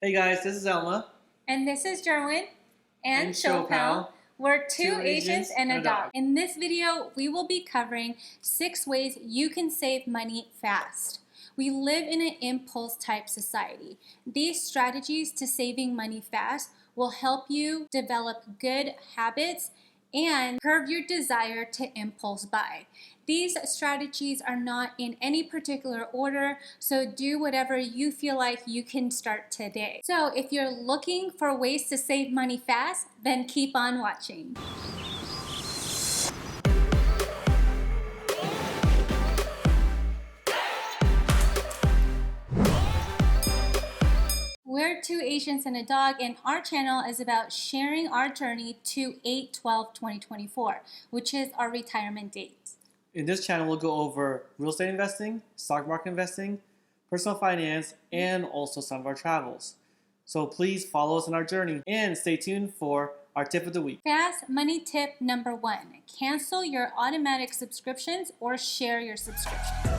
Hey guys, this is Elma And this is Jerwin and and Shopal, Chopal. We're two two Asians Asians and and a a dog. dog. In this video, we will be covering 6 ways you can save money fast. We live in an impulse type society. These strategies to saving money fast will help you develop good habits and curb your desire to impulse buy. These strategies are not in any particular order, so do whatever you feel like you can start today. So if you're looking for ways to save money fast, then keep on watching. We're two Asians and a dog, and our channel is about sharing our journey to 8/12/2024, which is our retirement date. In this channel, we'll go over real estate investing, stock market investing, personal finance, and also some of our travels. So please follow us on our journey and stay tuned for our tip of the week. Fast money tip number 1: cancel your automatic subscriptions or share your subscriptions.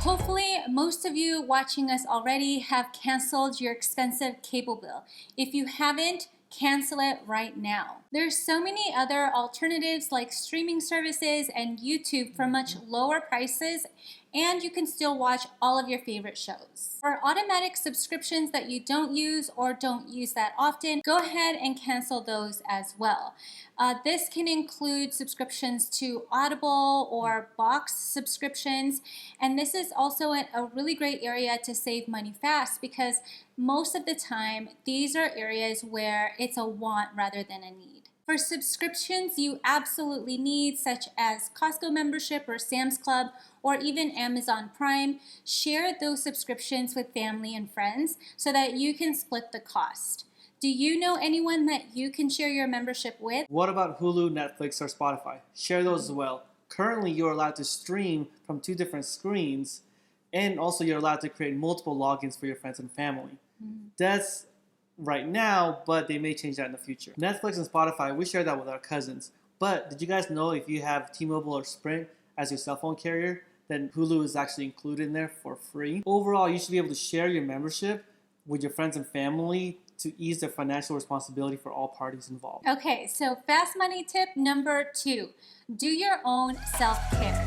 Hopefully, most of you watching us already have canceled your expensive cable bill. If you haven't, cancel it right now. There's so many other alternatives like streaming services and YouTube for much lower prices, and you can still watch all of your favorite shows. For automatic subscriptions that you don't use or don't use that often, go ahead and cancel those as well. This can include subscriptions to Audible or box subscriptions, and this is also a really great area to save money fast because most of the time these are areas where it's a want rather than a need. For subscriptions you absolutely need, such as Costco membership or Sam's Club or even Amazon Prime, share those subscriptions with family and friends so that you can split the cost. Do you know anyone that you can share your membership with? What about Hulu, Netflix, or Spotify? Share those as well. Currently, you're allowed to stream from 2 different screens, and also you're allowed to create multiple logins for your friends and family. That's right now, but they may change that in the future. Netflix and Spotify, we share that with our cousins. But did you guys know if you have T-Mobile or Sprint as your cell phone carrier, then Hulu is actually included in there for free? Overall, you should be able to share your membership with your friends and family to ease the financial responsibility for all parties involved. Okay, so fast money tip number 2: do your own self-care.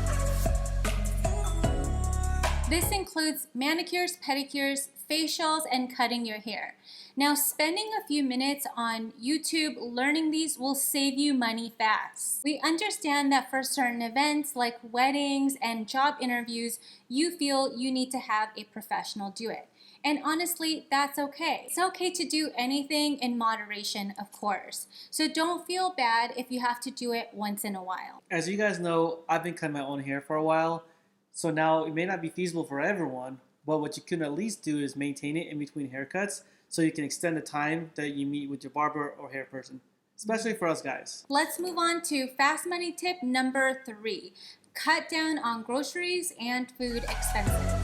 This includes manicures, pedicures, facials, and cutting your hair. Now, spending a few minutes on YouTube learning these will save you money fast. We understand that for certain events like weddings and job interviews, you feel you need to have a professional do it. And honestly, that's okay. It's okay to do anything in moderation, of course. So don't feel bad if you have to do it once in a while. As you guys know, I've been cutting my own hair for a while, so now it may not be feasible for everyone, but what you can at least do is maintain it in between haircuts so you can extend the time that you meet with your barber or hair person, especially for us guys. Let's move on to fast money tip number 3: cut down on groceries and food expenses.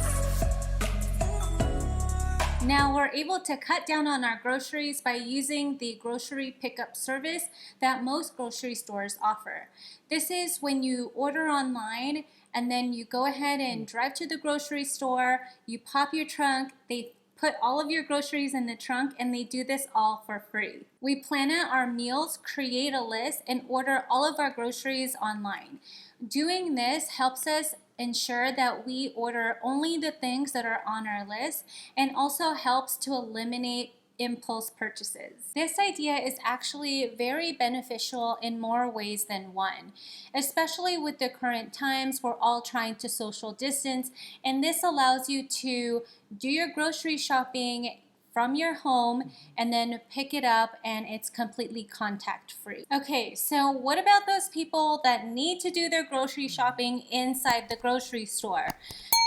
Now we're able to cut down on our groceries by using the grocery pickup service that most grocery stores offer. This is when you order online and then you go ahead and drive to the grocery store, you pop your trunk, they put all of your groceries in the trunk, and they do this all for free. We plan out our meals, create a list, and order all of our groceries online. Doing this helps us ensure that we order only the things that are on our list and also helps to eliminate impulse purchases. This idea is actually very beneficial in more ways than one, especially with the current times. We're all trying to social distance, and this allows you to do your grocery shopping from your home and then pick it up, and it's completely contact free. Okay, so what about those people that need to do their grocery shopping inside the grocery store?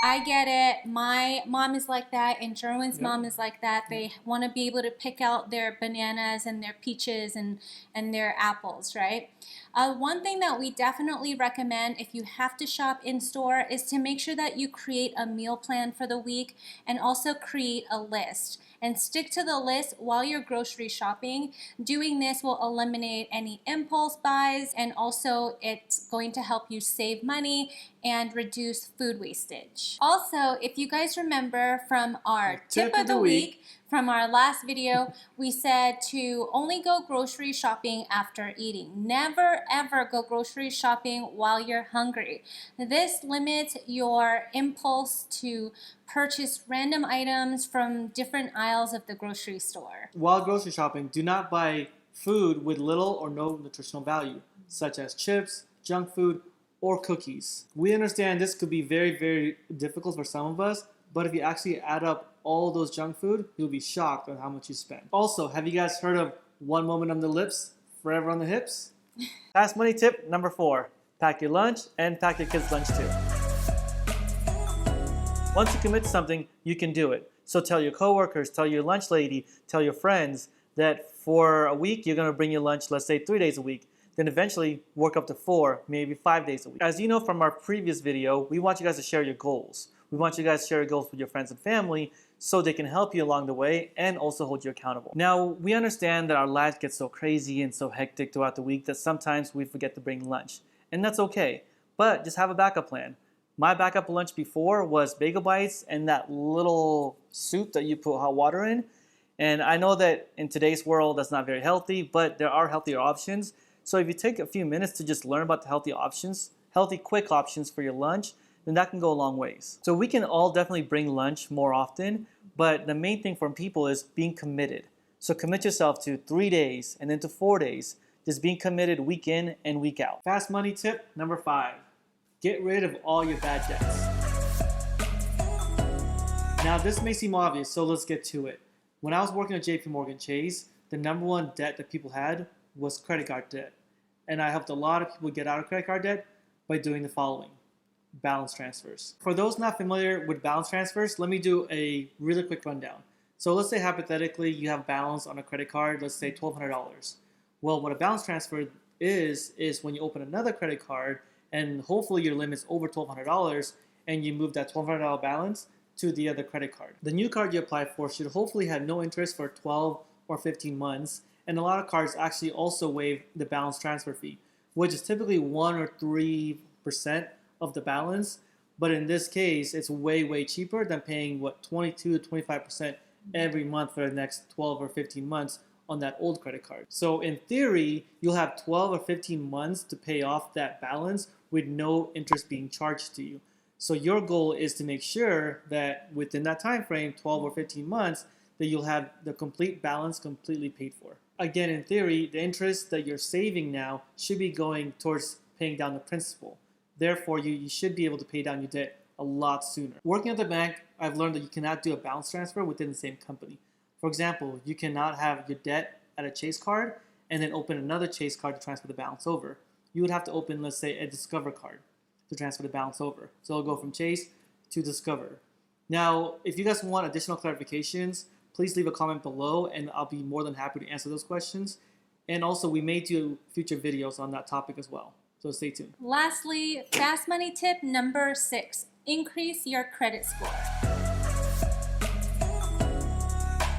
I get it. My mom is like that, and Jerwin's mom is like that. They want to be able to pick out their bananas and their peaches and their apples, right? One thing that we definitely recommend if you have to shop in store is to make sure that you create a meal plan for the week and also create a list. And stick to the list while you're grocery shopping. Doing this will eliminate any impulse buys, and also it's going to help you save money and reduce food wastage. Also, if you guys remember from our tip of the week, from our last video, we said to only go grocery shopping after eating. Never ever go grocery shopping while you're hungry. This limits your impulse to purchase random items from different aisles of the grocery store. While grocery shopping, do not buy food with little or no nutritional value, such as chips, junk food, or cookies. We understand this could be very, very difficult for some of us, but if you actually add up all those junk food, you'll be shocked on how much you spend. Also, have you guys heard of one moment on the lips, forever on the hips? Fast money tip number 4, pack your lunch and pack your kids' lunch too. Once you commit to something, you can do it. So tell your coworkers, tell your lunch lady, tell your friends that for a week you're gonna bring your lunch, let's say 3 days a week, then eventually work up to 4, maybe 5 days a week. As you know from our previous video, we want you guys to share your goals. We want you guys to share your goals with your friends and family so they can help you along the way and also hold you accountable. Now, we understand that our lives get so crazy and so hectic throughout the week that sometimes we forget to bring lunch. And that's okay, but just have a backup plan. My backup lunch before was bagel bites and that little soup that you put hot water in. And I know that in today's world that's not very healthy, but there are healthier options. So if you take a few minutes to just learn about the healthy options, healthy quick options for your lunch, then that can go a long ways. So we can all definitely bring lunch more often, but the main thing for people is being committed. So commit yourself to 3 days and then to 4 days, just being committed week in and week out. Fast money tip number 5, get rid of all your bad debts. Now this may seem obvious, so let's get to it. When I was working at JPMorgan Chase, the number one debt that people had was credit card debt. And I helped a lot of people get out of credit card debt by doing the following: balance transfers. For those not familiar with balance transfers, let me do a really quick rundown. So let's say hypothetically you have balance on a credit card, let's say $1,200. Well, what a balance transfer is when you open another credit card and hopefully your limit's over $1,200 and you move that $1,200 balance to the other credit card. The new card you apply for should hopefully have no interest for 12 or 15 months, and a lot of cards actually also waive the balance transfer fee, which is typically 1 or 3% of the balance, but in this case it's way cheaper than paying 22 to 25% every month for the next 12 or 15 months on that old credit card. So in theory, you'll have 12 or 15 months to pay off that balance with no interest being charged to you. So your goal is to make sure that within that time frame, 12 or 15 months, that you'll have the complete balance completely paid for. Again, in theory, the interest that you're saving now should be going towards paying down the principal. Therefore, you should be able to pay down your debt a lot sooner. Working at the bank, I've learned that you cannot do a balance transfer within the same company. For example, you cannot have your debt at a Chase card and then open another Chase card to transfer the balance over. You would have to open, let's say, a Discover card to transfer the balance over. So it'll go from Chase to Discover. Now, if you guys want additional clarifications, please leave a comment below and I'll be more than happy to answer those questions. And also, we may do future videos on that topic as well. So stay tuned. Lastly, fast money tip number 6, increase your credit score.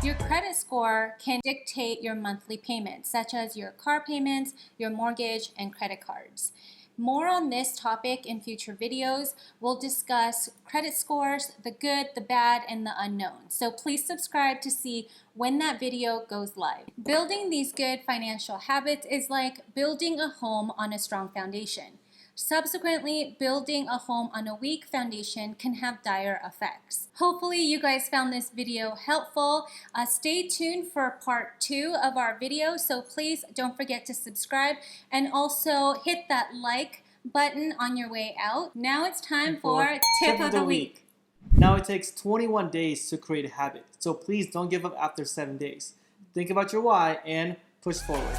Your credit score can dictate your monthly payments, such as your car payments, your mortgage, and credit cards. More on this topic in future videos. We'll discuss credit scores, the good, the bad, and the unknown. So please subscribe to see when that video goes live. Building these good financial habits is like building a home on a strong foundation. Subsequently, building a home on a weak foundation can have dire effects. Hopefully you guys found this video helpful. Stay tuned for part 2 of our video, so please don't forget to subscribe and also hit that like button on your way out. Now it's time for Tip of the Week. Now it takes 21 days to create a habit, so please don't give up after 7 days. Think about your why and push forward.